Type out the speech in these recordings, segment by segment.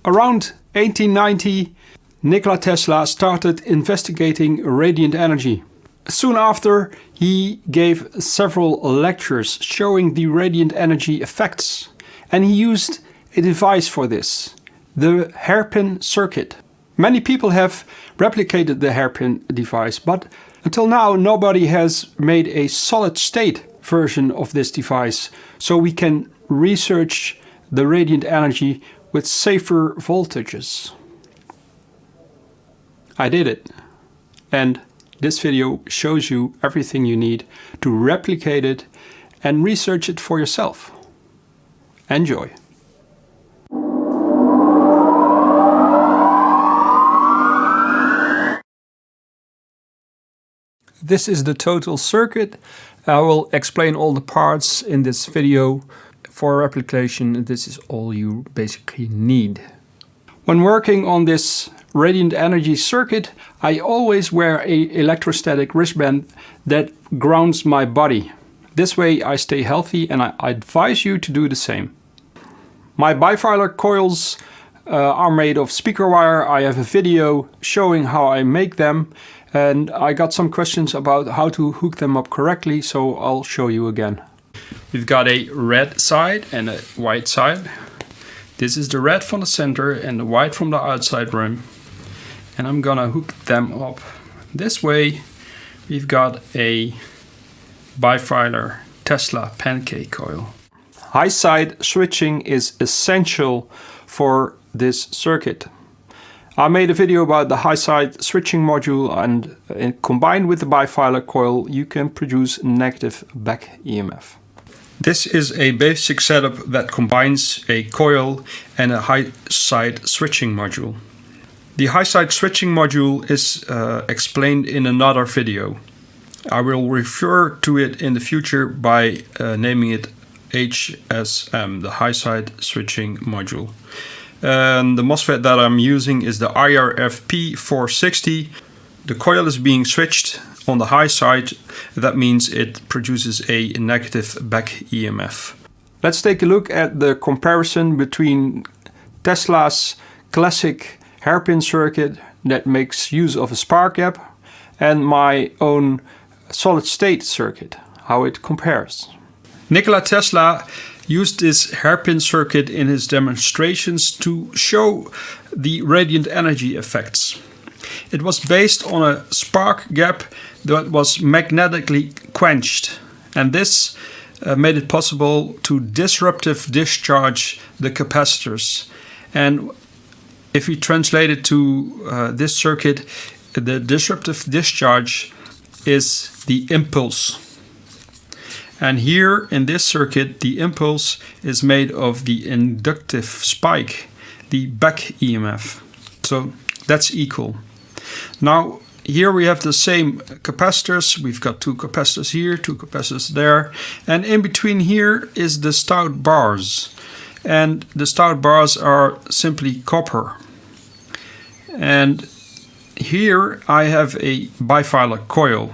Around 1890, Nikola Tesla started investigating radiant energy. Soon after, he gave several lectures showing the radiant energy effects, and he used a device for this, the hairpin circuit. Many people have replicated the hairpin device, but until now nobody has made a solid state version of this device, so we can research the radiant energy with safer voltages. I did it, and this video shows you everything you need to replicate it and research it for yourself. Enjoy! This is the total circuit. I will explain all the parts in this video. For replication, this is all you basically need. When working on this radiant energy circuit, I always wear an electrostatic wristband that grounds my body. This way I stay healthy, and I advise you to do the same. My Bifilar coils are made of speaker wire. I have a video showing how I make them, and I got some questions about how to hook them up correctly, so I'll show you again. We've got a red side and a white side. This is the red from the center and the white from the outside rim. And I'm gonna hook them up. This way we've got a Bifilar Tesla pancake coil. High side switching is essential for this circuit. I made a video about the high side switching module, and combined with the Bifilar coil you can produce negative back EMF. This is a basic setup that combines a coil and a high side switching module. The high side switching module is explained in another video. I will refer to it in the future by naming it HSM, the high side switching module. And the MOSFET that I'm using is the IRFP460. The coil is being switched on the high side. That means it produces a negative back EMF. Let's take a look at the comparison between Tesla's classic hairpin circuit that makes use of a spark gap and my own solid state circuit, how it compares. Nikola Tesla used this hairpin circuit in his demonstrations to show the radiant energy effects. It was based on a spark gap that was magnetically quenched, and this made it possible to disruptive discharge the capacitors. And if we translate it to this circuit, the disruptive discharge is the impulse. And here in this circuit, the impulse is made of the inductive spike, the back EMF. So that's equal. Now here we have the same capacitors. We've got two capacitors here, two capacitors there, and in between here is the stout bars. And the stout bars are simply copper. And here I have a Bifilar coil.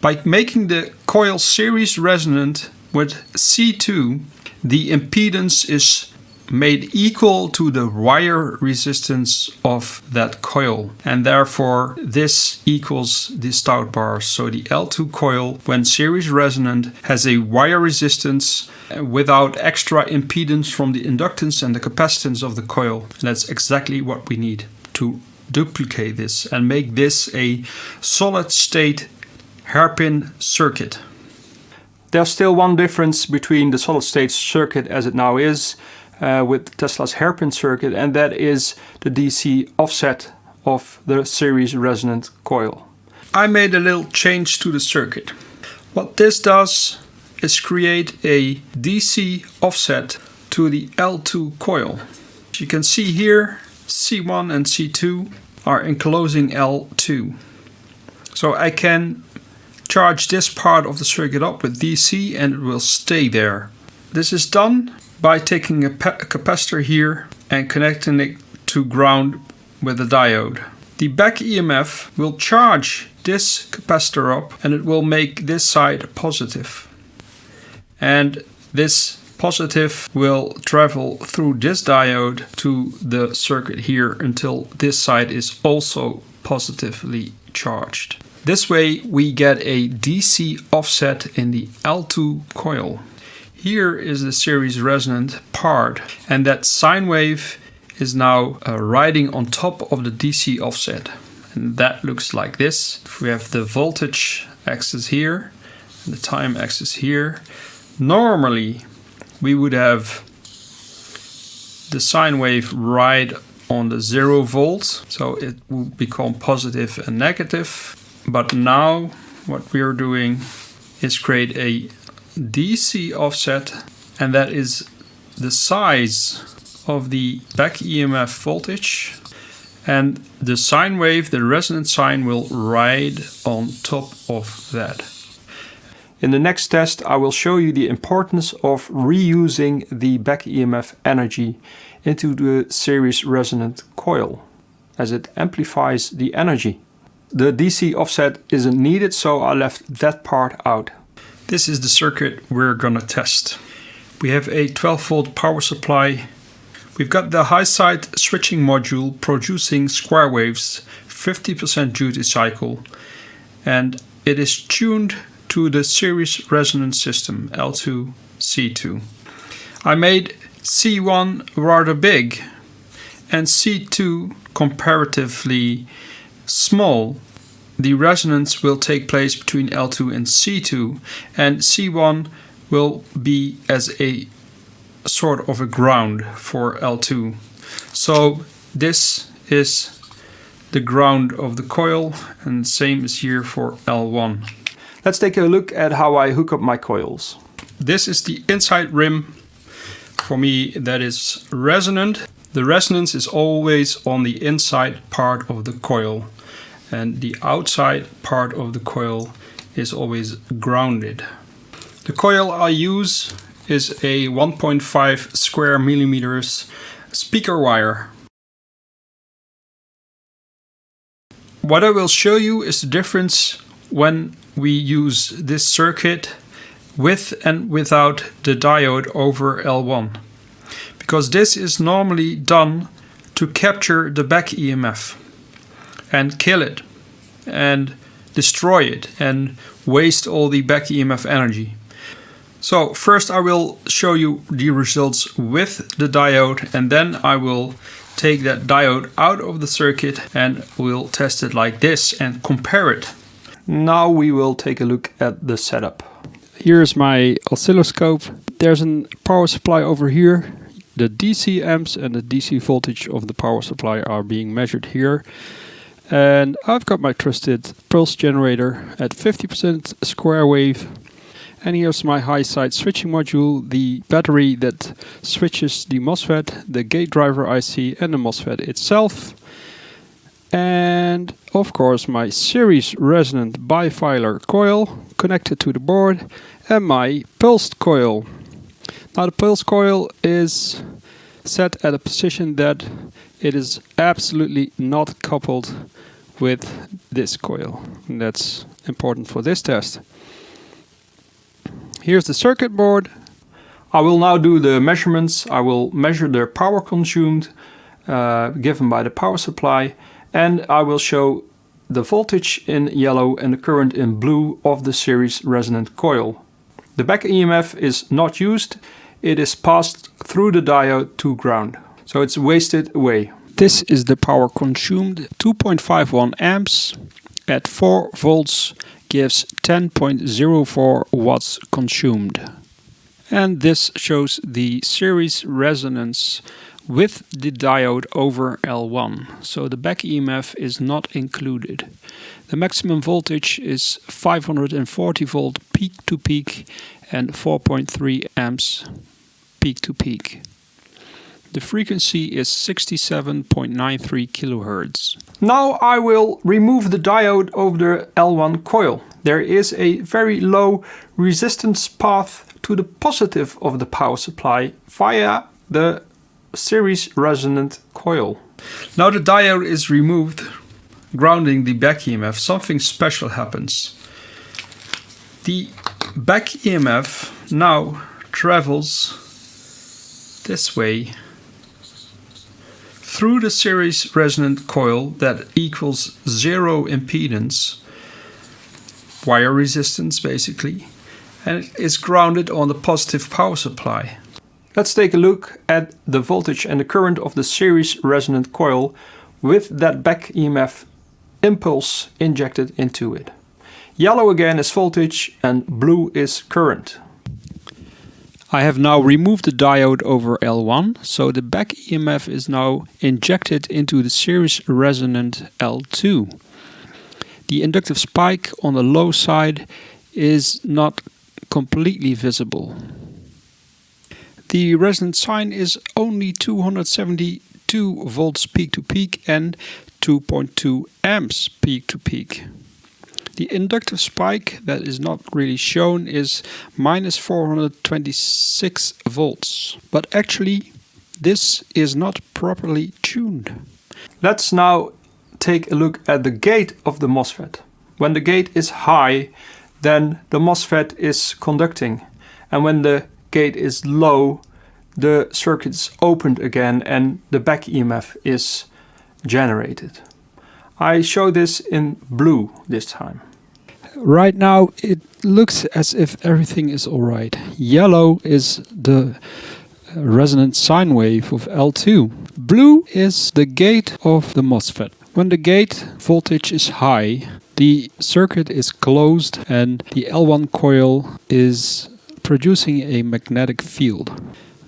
By making the coil series resonant with C2, the impedance is made equal to the wire resistance of that coil, and therefore this equals the stout bars. So the L2 coil, when series resonant, has a wire resistance without extra impedance from the inductance and the capacitance of the coil. And that's exactly what we need to duplicate this and make this a solid state hairpin circuit. There's still one difference between the solid state circuit as it now is with Tesla's hairpin circuit, and that is the DC offset of the series resonant coil. I made a little change to the circuit. What this does is create a DC offset to the L2 coil. As you can see here, C1 and C2 are enclosing L2. So I can charge this part of the circuit up with DC and it will stay there. This is done by taking a capacitor here and connecting it to ground with a diode. The back EMF will charge this capacitor up and it will make this side positive. And this Positive will travel through this diode to the circuit here until this side is also positively charged. This way we get a DC offset in the L2 coil. Here is the series resonant part, and that sine wave is now riding on top of the DC offset. And that looks like this. If we have the voltage axis here and the time axis here, normally we would have the sine wave ride on the 0 volt, so it would become positive and negative. But now what we are doing is create a DC offset, and that is the size of the back EMF voltage, and the sine wave, the resonant sine, will ride on top of that. In the next test I will show you the importance of reusing the back EMF energy into the series resonant coil, as it amplifies the energy. The DC offset isn't needed, so I left that part out. This is the circuit we're gonna test. We have a 12 volt power supply. We've got the high side switching module producing square waves, 50% duty cycle, and it is tuned to the series resonance system L2 C2. I made C1 rather big and C2 comparatively small. The resonance will take place between L2 and C2, and C1 will be as a sort of a ground for L2. So this is the ground of the coil, and same is here for L1. Let's take a look at how I hook up my coils. This is the inside rim. For me, that is resonant. The resonance is always on the inside part of the coil, and the outside part of the coil is always grounded. The coil I use is a 1.5 square millimeters speaker wire. What I will show you is the difference when we use this circuit with and without the diode over L1. Because this is normally done to capture the back EMF and kill it and destroy it and waste all the back EMF energy. So first I will show you the results with the diode, and then I will take that diode out of the circuit and we'll test it like this and compare it. Now we will take a look at the setup. Here's my oscilloscope. There's a power supply over here. The DC amps and the DC voltage of the power supply are being measured here. And I've got my trusted pulse generator at 50% square wave. And here's my high side switching module, the battery that switches the MOSFET, the gate driver IC and the MOSFET itself. And of course my series resonant Bifilar coil connected to the board, and my pulsed coil. Now the pulse coil is set at a position that it is absolutely not coupled with this coil. And that's important for this test. Here's the circuit board. I will now do the measurements. I will measure the power consumed given by the power supply, and I will show the voltage in yellow and the current in blue of the series resonant coil. The back EMF is not used. It is passed through the diode to ground, so it's wasted away. This is the power consumed. 2.51 amps at 4 volts gives 10.04 watts consumed. And this shows the series resonance with the diode over L1. So the back EMF is not included. The maximum voltage is 540 volt peak to peak and 4.3 amps peak to peak. The frequency is 67.93 kilohertz. Now I will remove the diode over the L1 coil. There is a very low resistance path to the positive of the power supply via the series resonant coil. Now the diode is removed, grounding the back EMF. Something special happens. The back EMF now travels this way through the series resonant coil that equals 0 impedance, wire resistance basically, and it is grounded on the positive power supply. Let's take a look at the voltage and the current of the series resonant coil with that back EMF impulse injected into it. Yellow again is voltage and blue is current. I have now removed the diode over L1, so the back EMF is now injected into the series resonant L2. The inductive spike on the low side is not completely visible. The resonant sine is only 272 volts peak to peak and 2.2 amps peak to peak. The inductive spike that is not really shown is minus 426 volts, but actually this is not properly tuned. Let's now take a look at the gate of the MOSFET. When the gate is high, then the MOSFET is conducting, and when the gate is low, the circuit is opened again and the back EMF is generated. I show this in blue this time. Right now it looks as if everything is alright. Yellow is the resonant sine wave of L2. Blue is the gate of the MOSFET. When the gate voltage is high, the circuit is closed and the L1 coil is producing a magnetic field.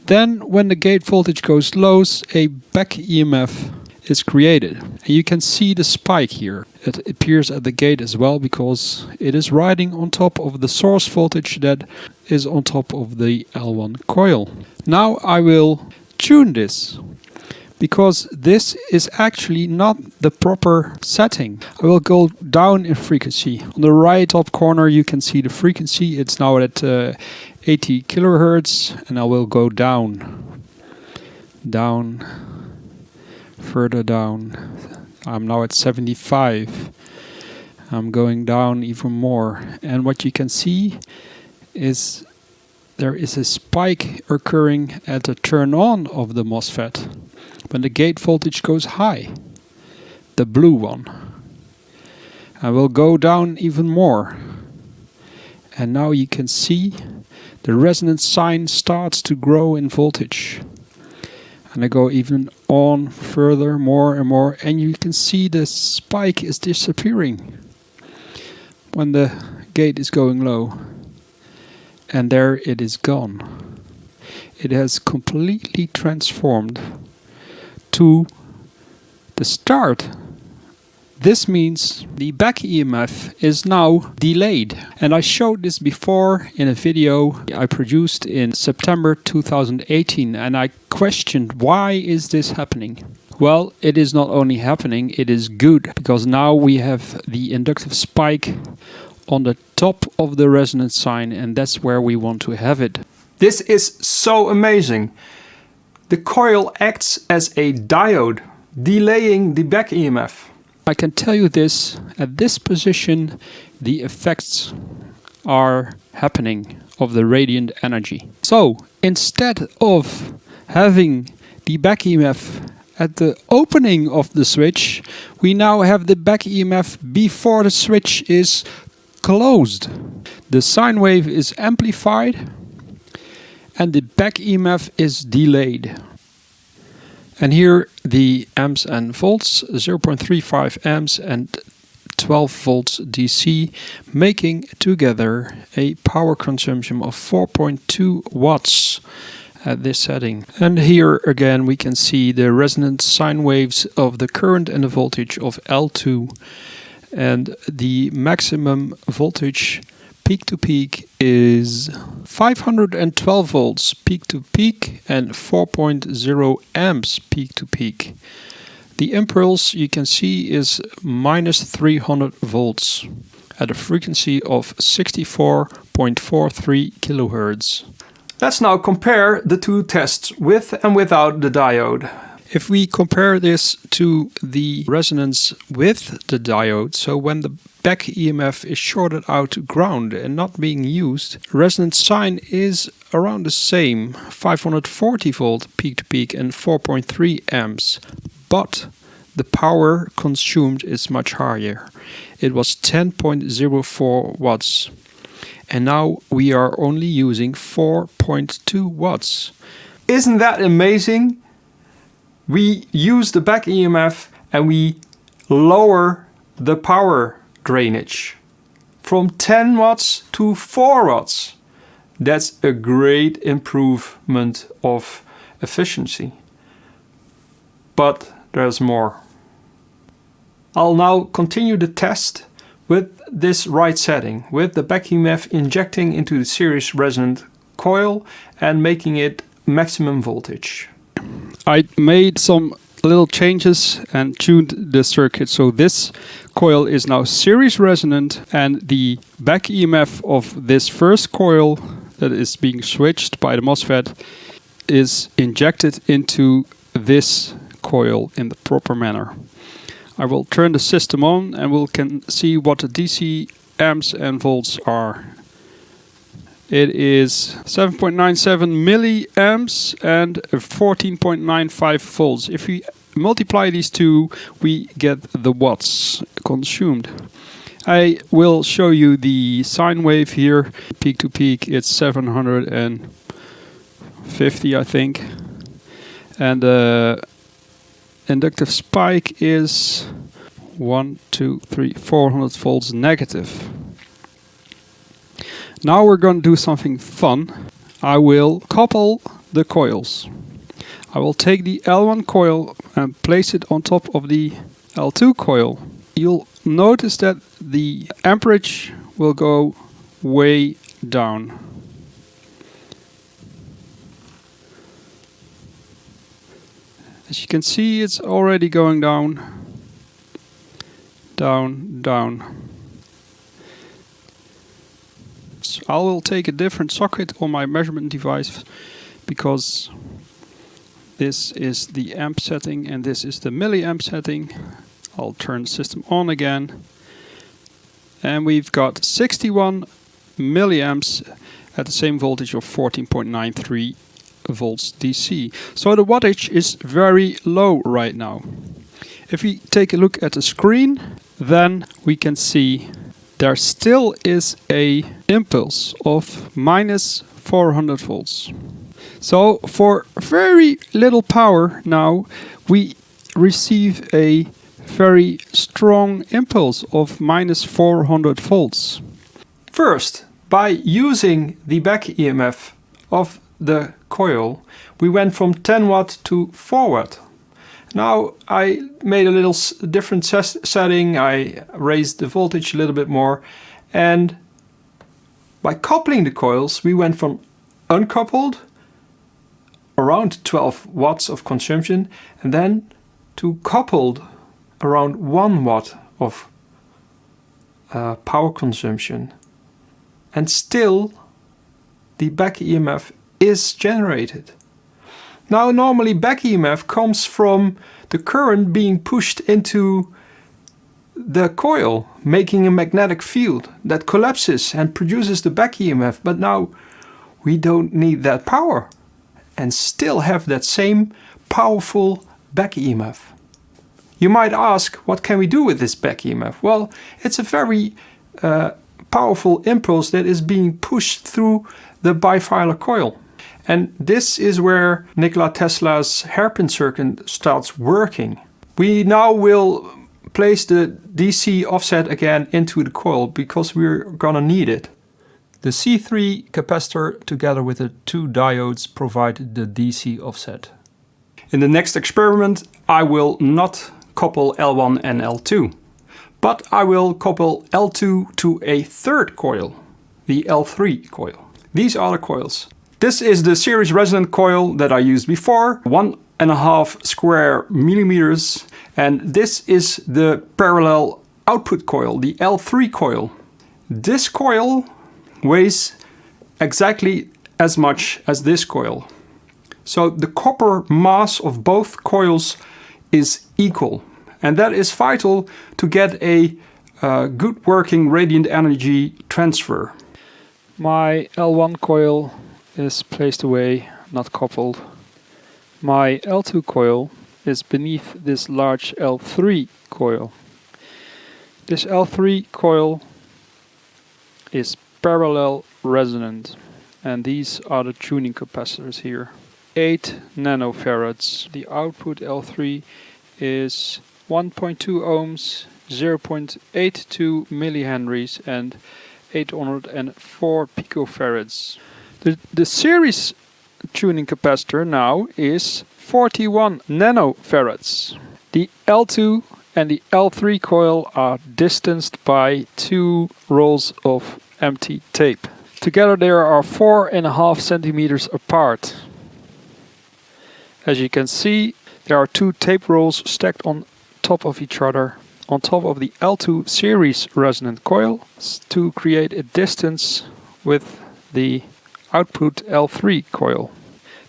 Then when the gate voltage goes low, a back EMF is created. And you can see the spike here. It appears at the gate as well because it is riding on top of the source voltage that is on top of the L1 coil. Now I will tune this because this is actually not the proper setting. I will go down in frequency. On the right top corner you can see the frequency. It's now at 80 kilohertz, and I will go down, further down. I'm now at 75. I'm going down even more, and what you can see is there is a spike occurring at the turn on of the MOSFET when the gate voltage goes high, the blue one. I will go down even more, and now you can see the resonance sine starts to grow in voltage. And I go even on further, more and more, and you can see the spike is disappearing when the gate is going low. And there it is gone. It has completely transformed to the start. This means the back EMF is now delayed. And I showed this before in a video I produced in September 2018, and I questioned, why is this happening? Well, it is not only happening, it is good, because now we have the inductive spike on the top of the resonance sine, and that's where we want to have it. This is so amazing. The coil acts as a diode, delaying the back EMF. I can tell you this, at this position the effects are happening of the radiant energy. So instead of having the back EMF at the opening of the switch, we now have the back EMF before the switch is closed. The sine wave is amplified and the back EMF is delayed. And here the amps and volts, 0.35 amps and 12 volts DC, making together a power consumption of 4.2 watts at this setting. And here again we can see the resonant sine waves of the current and the voltage of L2, and the maximum voltage peak to peak is 512 volts peak to peak and 4.0 amps peak to peak. The impulse you can see is minus 300 volts at a frequency of 64.43 kilohertz. Let's now compare the two tests with and without the diode. If we compare this to the resonance with the diode, so when the back EMF is shorted out to ground and not being used, resonance sign is around the same, 540 volt peak to peak and 4.3 amps, but the power consumed is much higher. It was 10.04 watts, and now we are only using 4.2 watts. Isn't that amazing? We use the back EMF and we lower the power drainage from 10 watts to 4 watts. That's a great improvement of efficiency. But there's more. I'll now continue the test with this right setting, with the back EMF injecting into the series resonant coil and making it maximum voltage. I made some little changes and tuned the circuit, so this coil is now series resonant and the back EMF of this first coil that is being switched by the MOSFET is injected into this coil in the proper manner. I will turn the system on and we can see what the DC amps and volts are. It is 7.97 milliamps and 14.95 volts. If we multiply these two, we get the watts consumed. I will show you the sine wave here. Peak to peak, it's 750, I think. And the inductive spike is 400 volts negative. Now we're going to do something fun. I will couple the coils. I will take the L1 coil and place it on top of the L2 coil. You'll notice that the amperage will go way down. As you can see, it's already going down, down, down. So I will take a different socket on my measurement device because this is the amp setting and this is the milliamp setting. I'll turn the system on again. And we've got 61 milliamps at the same voltage of 14.93 volts DC. So the wattage is very low right now. If we take a look at the screen, then we can see there still is a impulse of minus 400 volts. So for very little power now, we receive a very strong impulse of minus 400 volts. First, by using the back EMF of the coil, we went from 10 watt to 4 watt. Now I made a little different setting. I raised the voltage a little bit more, and by coupling the coils we went from uncoupled, around 12 watts of consumption, and then to coupled, around 1 watt of power consumption. And still the back EMF is generated. Now normally back EMF comes from the current being pushed into the coil, making a magnetic field that collapses and produces the back EMF, but now we don't need that power and still have that same powerful back EMF. You might ask, what can we do with this back EMF? Well, it's a very powerful impulse that is being pushed through the Bifilar coil. And this is where Nikola Tesla's hairpin circuit starts working. We now will place the DC offset again into the coil because we're gonna need it. The C3 capacitor together with the 2 diodes provide the DC offset. In the next experiment I will not couple L1 and L2, but I will couple L2 to a third coil, the L3 coil. These are the coils. This is the series resonant coil that I used before, 1.5 square millimeters, and this is the parallel output coil, the L3 coil. This coil weighs exactly as much as this coil. So the copper mass of both coils is equal. And that is vital to get a good working radiant energy transfer. My L1 coil is placed away, not coupled. My L2 coil is beneath this large L3 coil. This L3 coil is parallel resonant, and these are the tuning capacitors here. 8 nanofarads. The output L3 is 1.2 ohms, 0.82 millihenries and 804 picofarads. The series tuning capacitor now is 41 nanofarads. The L2 and the L3 coil are distanced by 2 rolls of empty tape. Together they are 4.5 centimeters apart. As you can see, there are 2 tape rolls stacked on top of each other on top of the L2 series resonant coil to create a distance with the output L3 coil.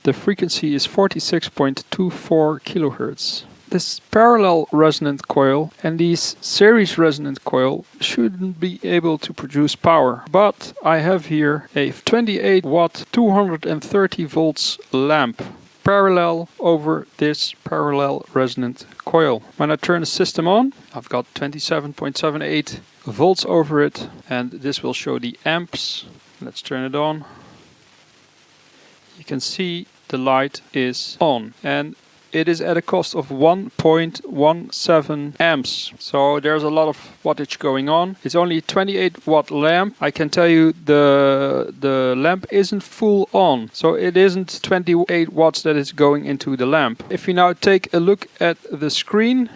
The frequency is 46.24 kilohertz. This parallel resonant coil and these series resonant coil shouldn't be able to produce power, but I have here a 28 watt 230 volts lamp parallel over this parallel resonant coil. When I turn the system on, I've got 27.78 volts over it, and this will show the amps. Let's turn it on. You can see the light is on, and it is at a cost of 1.17 amps. So there's a lot of wattage going on. It's only a 28 watt lamp. I can tell you the lamp isn't full on. So it isn't 28 watts that is going into the lamp. If we now take a look at the screen,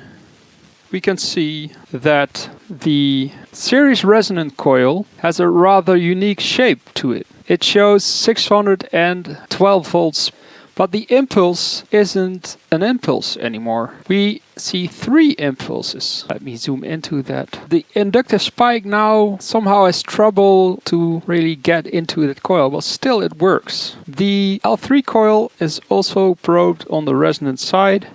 we can see that the series resonant coil has a rather unique shape to it. It shows 612 volts. But the impulse isn't an impulse anymore. We see 3 impulses. Let me zoom into that. The inductive spike now somehow has trouble to really get into that coil, but still it works. The L3 coil is also probed on the resonant side,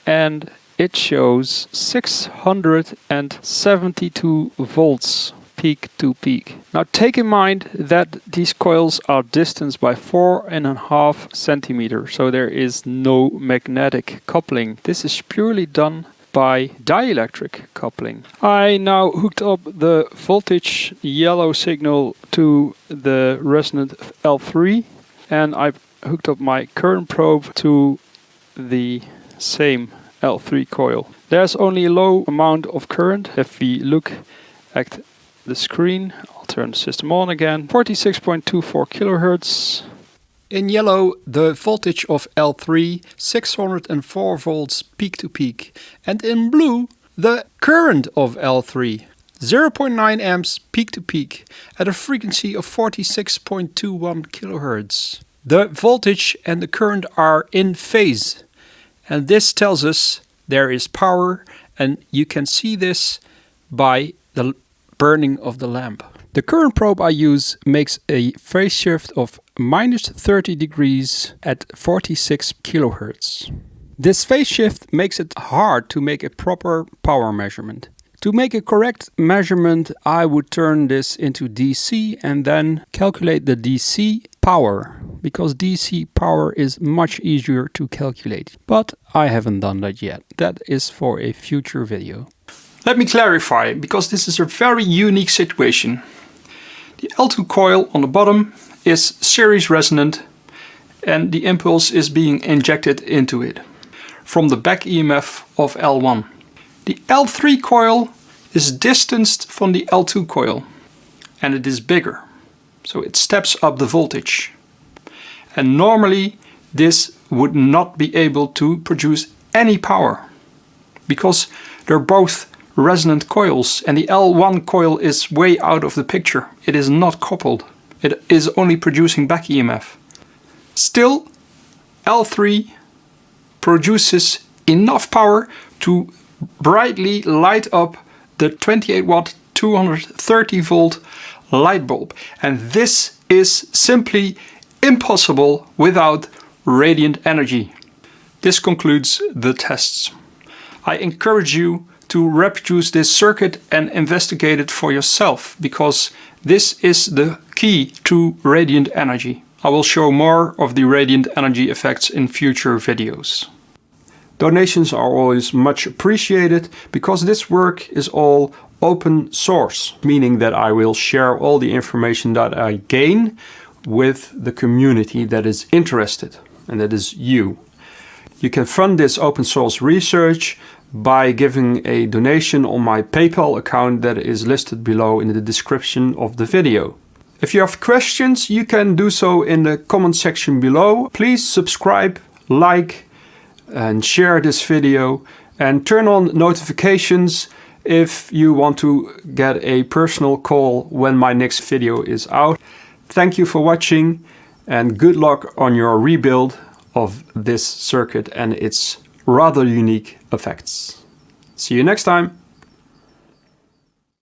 and it shows 672 volts. Peak to peak. Now take in mind that these coils are distanced by 4.5 centimeters, so there is no magnetic coupling. This is purely done by dielectric coupling. I now hooked up the voltage yellow signal to the resonant L3, and I've hooked up my current probe to the same L3 coil. There's only a low amount of current. If we look at the screen, I'll turn the system on again. 46.24 kilohertz. In yellow, the voltage of L3, 604 volts peak to peak. And in blue, the current of L3, 0.9 amps peak to peak at a frequency of 46.21 kilohertz. The voltage and the current are in phase. And this tells us there is power, and you can see this by the burning of the lamp. The current probe I use makes a phase shift of -30 degrees at 46 kilohertz. This phase shift makes it hard to make a proper power measurement. To make a correct measurement, I would turn this into DC and then calculate the DC power, because DC power is much easier to calculate. But I haven't done that yet. That is for a future video. Let me clarify, because this is a very unique situation. The L2 coil on the bottom is series resonant, and the impulse is being injected into it from the back EMF of L1. The L3 coil is distanced from the L2 coil, and it is bigger, so it steps up the voltage. And normally this would not be able to produce any power, because they're both resonant coils, and the L1 coil is way out of the picture. It is not coupled. It is only producing back EMF. Still, L3 produces enough power to brightly light up the 28 watt 230 volt light bulb. And this is simply impossible without radiant energy. This concludes the tests. I encourage you to reproduce this circuit and investigate it for yourself, because this is the key to radiant energy. I will show more of the radiant energy effects in future videos. Donations are always much appreciated, because this work is all open source, meaning that I will share all the information that I gain with the community that is interested, and that is you. You can fund this open source research by giving a donation on my PayPal account that is listed below in the description of the video. If you have questions, you can do so in the comment section below. Please subscribe, like and share this video, and turn on notifications if you want to get a personal call when my next video is out. Thank you for watching, and good luck on your rebuild of this circuit and its rather unique effects. See you next time.